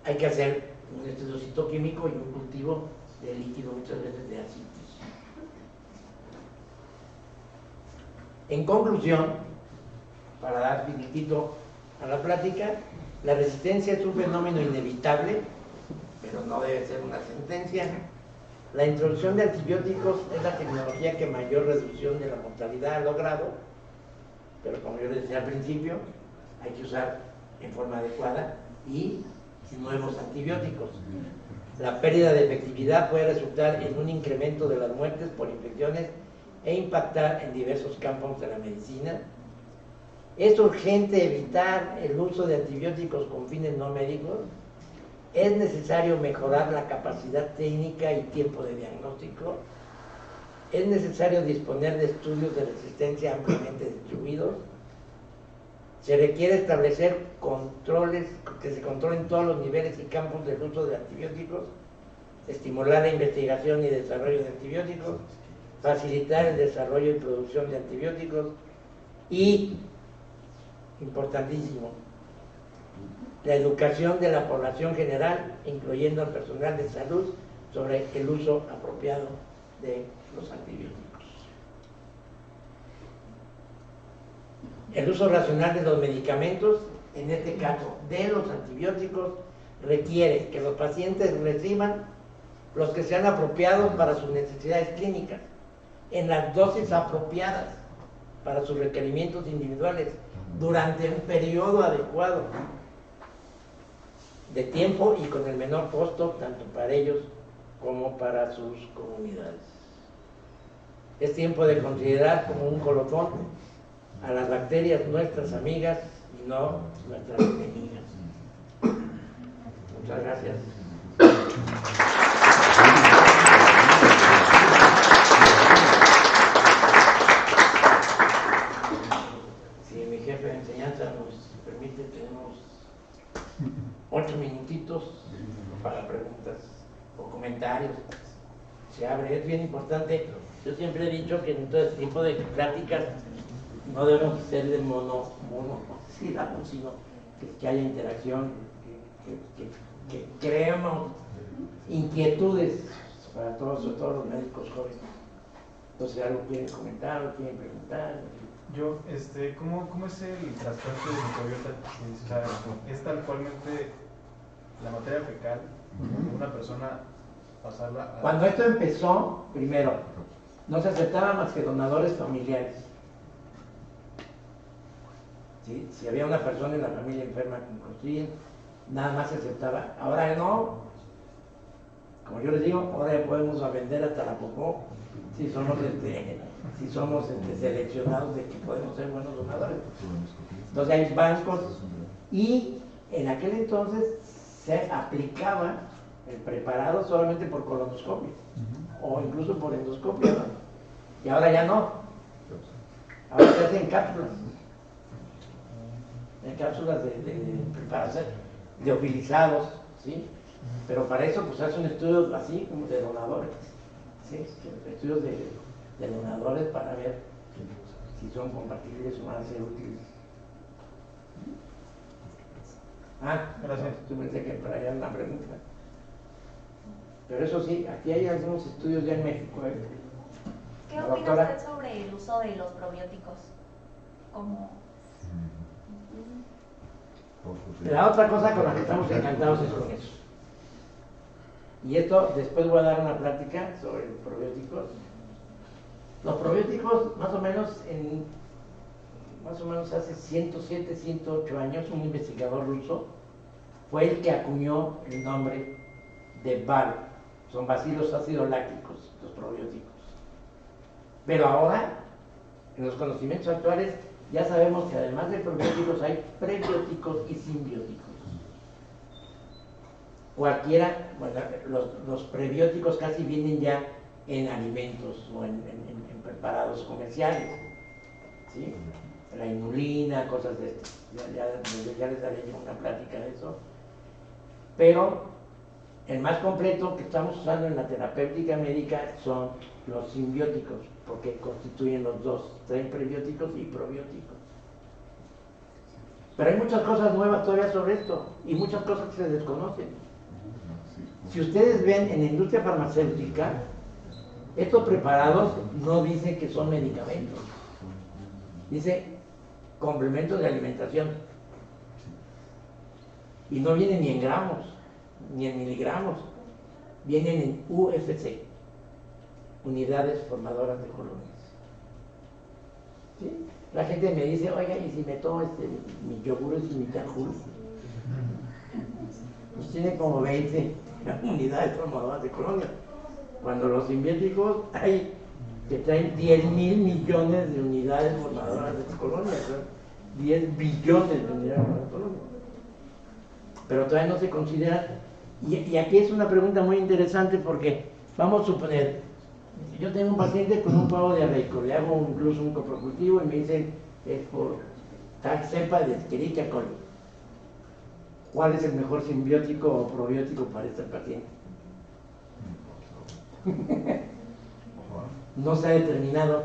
Hay que hacer un estudio citoquímico y un cultivo de líquido, muchas veces de ascitis. En conclusión, para dar finitito a la plática, la resistencia es un fenómeno inevitable, pero no debe ser una sentencia. La introducción de antibióticos es la tecnología que mayor reducción de la mortalidad ha logrado, pero como yo les decía al principio, hay que usar en forma adecuada y nuevos antibióticos. La pérdida de efectividad puede resultar en un incremento de las muertes por infecciones e impactar en diversos campos de la medicina. Es urgente evitar el uso de antibióticos con fines no médicos. es necesario mejorar la capacidad técnica y tiempo de diagnóstico, es necesario disponer de estudios de resistencia ampliamente distribuidos, se requiere establecer controles que se controlen todos los niveles y campos del uso de antibióticos, estimular la investigación y desarrollo de antibióticos, facilitar el desarrollo y producción de antibióticos y, importantísimo, la educación de la población general, incluyendo al personal de salud, sobre el uso apropiado de los antibióticos. El uso racional de los medicamentos, en este caso de los antibióticos, requiere que los pacientes reciban los que sean apropiados para sus necesidades clínicas, en las dosis apropiadas para sus requerimientos individuales, durante un periodo adecuado de tiempo y con el menor costo tanto para ellos como para sus comunidades. Es tiempo de considerar como un colofón a las bacterias nuestras amigas y no nuestras enemigas. Muchas gracias. Si mi jefe de enseñanza nos permite, tenemos 8 minutitos para preguntas o comentarios. Se abre, es bien importante. Yo siempre he dicho que en todo este tipo de pláticas no debemos ser de monosílabos, sino que haya interacción, que creemos inquietudes para todos, sobre todo los médicos jóvenes. Entonces, algo quieren comentar o quieren preguntar. Yo, ¿cómo es el trasplante de microbiota? O sea, ¿es tal cualmente la materia fecal de una persona pasarla a...? Cuando esto empezó, primero, no se aceptaban más que donadores familiares. ¿Sí? Si había una persona en la familia enferma con COVID, nada más se aceptaba. Ahora no. Como yo les digo, ahora ya podemos vender hasta la popó si somos seleccionados de que podemos ser buenos donadores. Entonces hay bancos y en aquel entonces se aplicaba el preparado solamente por colonoscopio o incluso por endoscopio, ¿no? Y ahora ya no. Ahora se hacen cápsulas. En cápsulas de preparación, liofilizados, ¿sí? Pero para eso pues hace un estudio así como de donadores, ¿sí? Estudios de donadores para ver si son compatibles o van a ser útiles. Gracias. Tú pensé que por allá una pregunta. Pero eso sí, aquí hay algunos estudios ya en México. ¿Qué opina usted sobre el uso de los probióticos? La otra cosa con la que estamos encantados es con eso. Y esto, después voy a dar una plática sobre los probióticos. Los probióticos, más o menos hace 107, 108 años, un investigador ruso fue el que acuñó el nombre de BAL. Son bacilos ácidos lácticos, los probióticos. Pero ahora, en los conocimientos actuales, ya sabemos que además de probióticos hay prebióticos y simbióticos. Cualquiera, bueno, los prebióticos casi vienen ya en alimentos o en preparados comerciales, ¿sí? La inulina, cosas de esto. Ya les daré yo una plática de eso. Pero el más completo que estamos usando en la terapéutica médica son los simbióticos, porque constituyen los dos, traen prebióticos y probióticos. Pero hay muchas cosas nuevas todavía sobre esto y muchas cosas que se desconocen. Si ustedes ven en la industria farmacéutica, estos preparados no dicen que son medicamentos, dice complementos de alimentación. Y no vienen ni en gramos, ni en miligramos, vienen en UFC, unidades formadoras de colonias. ¿Sí? La gente me dice, oiga, ¿y si me tomo mi yogur y mi cajul? Pues tiene como 20 unidades formadoras de colonias. Cuando los simbióticos hay que traen 10.000 millones de unidades formadoras de colonias, ¿no? 10 billones de unidades formadoras de colonias. Pero todavía no se considera Y aquí es una pregunta muy interesante porque vamos a suponer, yo tengo un paciente con un cuadro diarreico, le hago incluso un coprocultivo y me dicen es por tal cepa de Escherichia coli. ¿Cuál es el mejor simbiótico o probiótico para este paciente? No se ha determinado,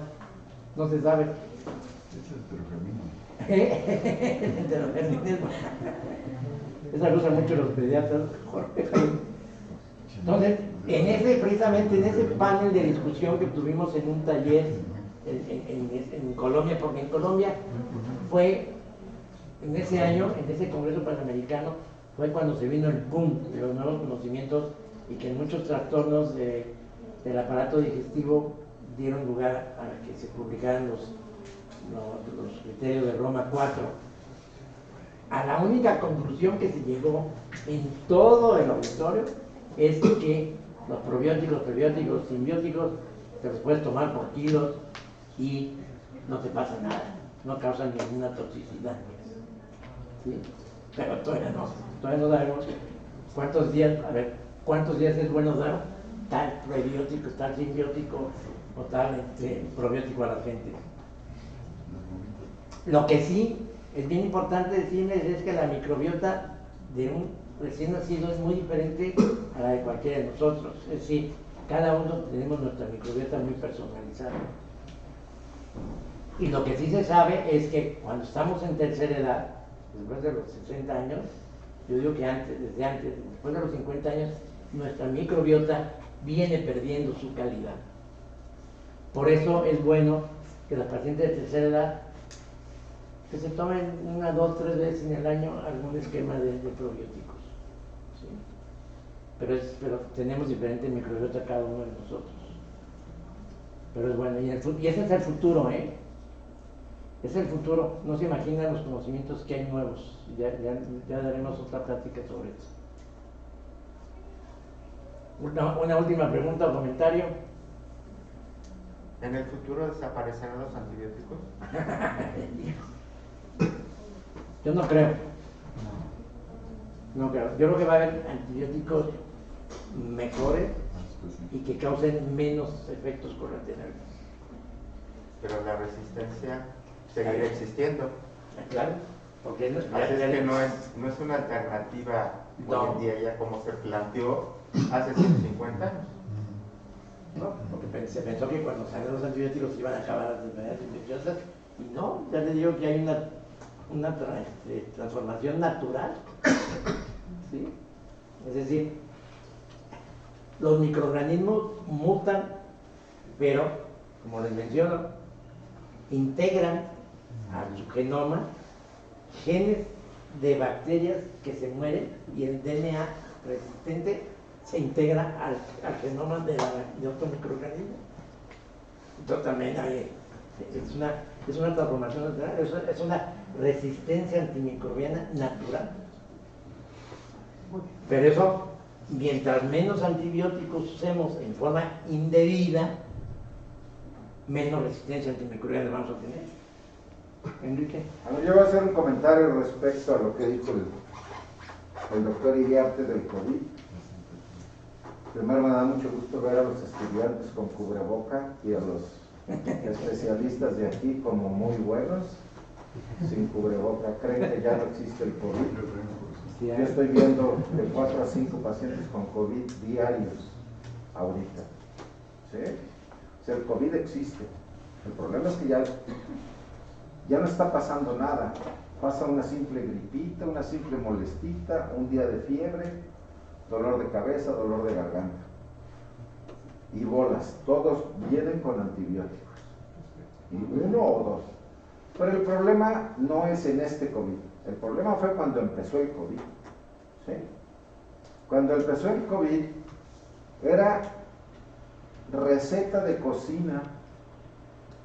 no se sabe. Es el Heterogenismo. Esa cosa mucho los pediatras, Jorge. Entonces, precisamente en ese panel de discusión que tuvimos en un taller en Colombia, porque en Colombia fue, en ese año, en ese Congreso Panamericano, fue cuando se vino el boom de los nuevos conocimientos y que muchos trastornos del aparato digestivo dieron lugar a que se publicaran los criterios de Roma 4. A la única conclusión que se llegó en todo el auditorio es que los probióticos, prebióticos, simbióticos te los puedes tomar por kilos y no te pasa nada, no causan ninguna toxicidad. ¿Sí? Pero todavía no sabemos cuántos días es bueno dar tal prebiótico, tal simbiótico o tal probiótico a la gente. Lo que sí es bien importante decirles es que la microbiota de un recién nacido es muy diferente a la de cualquiera de nosotros. Es decir, cada uno tenemos nuestra microbiota muy personalizada. Y lo que sí se sabe es que cuando estamos en tercera edad, después de los 60 años, yo digo que desde antes, después de los 50 años, nuestra microbiota viene perdiendo su calidad. Por eso es bueno que los pacientes de tercera edad que se tomen 1, 2, 3 veces en el año algún esquema de probióticos. ¿Sí? Pero tenemos diferente microbiota cada uno de nosotros. Pero es bueno, y ese es el futuro, ¿eh? Es el futuro, no se imaginan los conocimientos que hay nuevos. Ya daremos otra plática sobre eso. Una última pregunta o comentario. ¿En el futuro desaparecerán los antibióticos? Yo no creo. No creo. Yo creo que va a haber antibióticos mejores y que causen menos efectos colaterales. Pero la resistencia seguirá existiendo. Claro, porque Así es que no es una alternativa hoy en día ya como se planteó hace 150 años. No, porque se pensó que cuando salieron los antibióticos iban a acabar las enfermedades infecciosas y no, ya les digo que hay una transformación natural. ¿Sí? Es decir, los microorganismos mutan, pero, como les menciono, integran a su genoma genes de bacterias que se mueren y el DNA resistente se integra al genoma de otro microorganismo. Entonces también es una transformación natural, es una resistencia antimicrobiana natural. Pero eso, mientras menos antibióticos usemos en forma indebida, menos resistencia antimicrobiana vamos a tener. Enrique. Yo voy a hacer un comentario respecto a lo que dijo el doctor Iriarte del COVID. Primero me da mucho gusto ver a los estudiantes con cubreboca y a los especialistas de aquí como muy buenos, sin cubreboca. Creen que ya no existe el COVID. Yo estoy viendo de 4 a 5 pacientes con COVID diarios ahorita. ¿Sí? O sea, el COVID existe. El problema es que ya no está pasando nada. Pasa una simple gripita, una simple molestita, un día de fiebre, dolor de cabeza, dolor de garganta y bolas. Todos vienen con antibióticos, y 1 o 2. Pero el problema no es en este COVID. El problema fue cuando empezó el COVID. ¿Sí? Cuando empezó el COVID era receta de cocina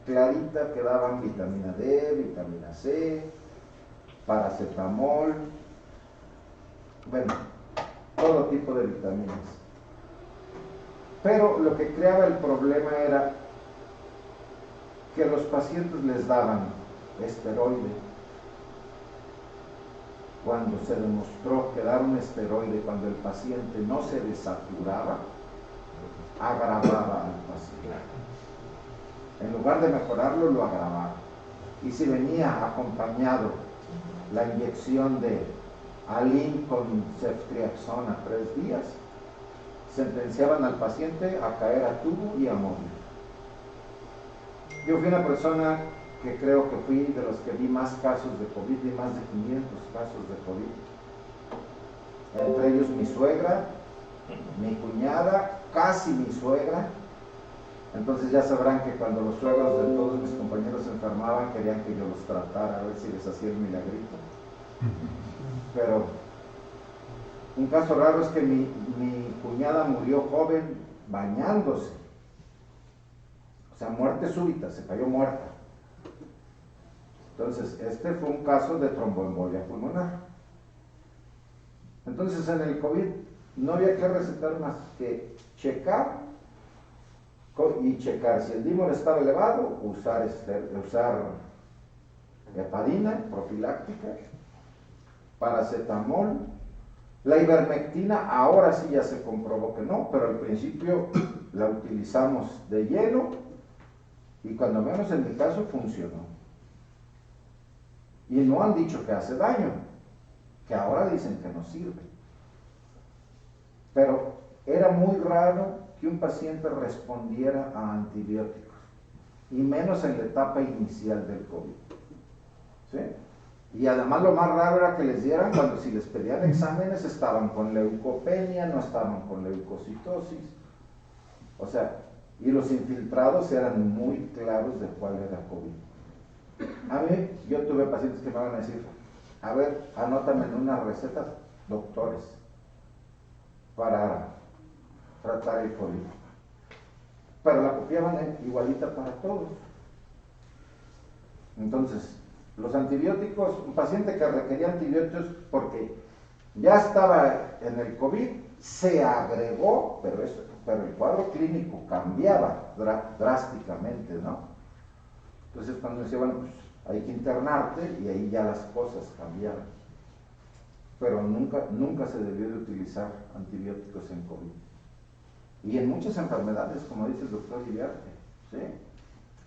clarita que daban vitamina D, vitamina C, paracetamol, bueno, todo tipo de vitaminas. Pero lo que creaba el problema era que a los pacientes les daban esteroide cuando se demostró que dar un esteroide cuando el paciente no se desaturaba, agravaba al paciente. En lugar de mejorarlo, lo agravaba. Y si venía acompañado la inyección de Alin con ceftriaxona 3 días, sentenciaban al paciente a caer a tubo y a morir. Yo fui una persona que creo que fui de los que vi más casos de COVID, vi más de 500 casos de COVID. Entre ellos mi suegra, mi cuñada, casi mi suegra. Entonces ya sabrán que cuando los suegros de todos mis compañeros se enfermaban, querían que yo los tratara, a ver si les hacía el milagrito. Pero un caso raro es que mi cuñada murió joven bañándose. O sea, muerte súbita, se cayó muerta. Entonces, este fue un caso de tromboembolia pulmonar. Entonces, en el COVID no había que recetar más que checar y checar. Si el dímero estaba elevado, usar heparina profiláctica, paracetamol. La ivermectina ahora sí ya se comprobó que no, pero al principio la utilizamos de lleno y cuando menos en mi caso funcionó. Y no han dicho que hace daño, que ahora dicen que no sirve. Pero era muy raro que un paciente respondiera a antibióticos, y menos en la etapa inicial del COVID. ¿Sí? Y además lo más raro era que les dieran cuando si les pedían exámenes estaban con leucopenia, no estaban con leucocitosis. O sea, y los infiltrados eran muy claros de cuál era COVID. A mí, yo tuve pacientes que me van a decir, a ver, anótame en una receta, doctores, para tratar el COVID. Pero la copiaban igualita para todos. Entonces, los antibióticos, un paciente que requería antibióticos porque ya estaba en el COVID, se agregó, pero el cuadro clínico cambiaba drásticamente, ¿no? Entonces cuando decía, bueno, pues hay que internarte, y ahí ya las cosas cambiaron. Pero nunca se debió de utilizar antibióticos en COVID. Y en muchas enfermedades, como dice el doctor Iriarte, ¿sí?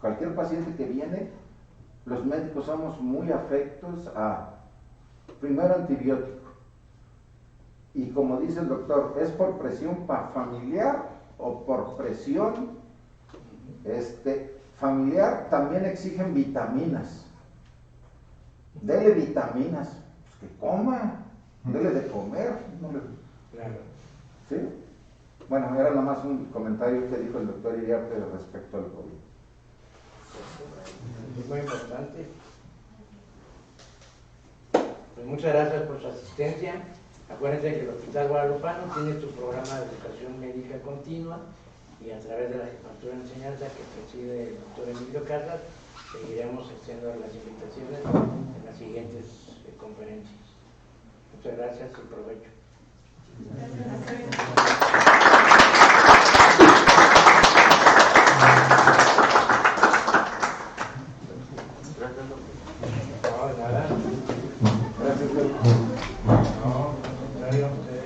Cualquier paciente que viene, los médicos somos muy afectos a, primero, antibiótico. Y como dice el doctor, ¿es por presión familiar o por presión familiar? También exigen vitaminas. Dele vitaminas, pues que coma, dele de comer. No le... Claro. ¿Sí? Bueno, era nada más un comentario que dijo el doctor Iriarte respecto al COVID. Es muy importante. Pues muchas gracias por su asistencia. Acuérdense que el Hospital Guadalupano tiene su programa de educación médica continua, y a través de la jefatura de enseñanza que preside el doctor Emilio Casas, seguiremos haciendo las invitaciones en las siguientes conferencias. Muchas gracias y provecho. No, de nada. Gracias, doctor. No, contrario a ustedes.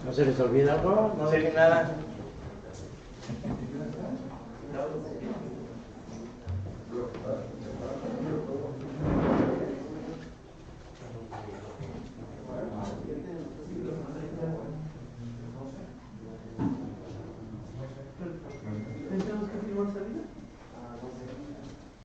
¿No se les olvida algo? ¿No sé nada?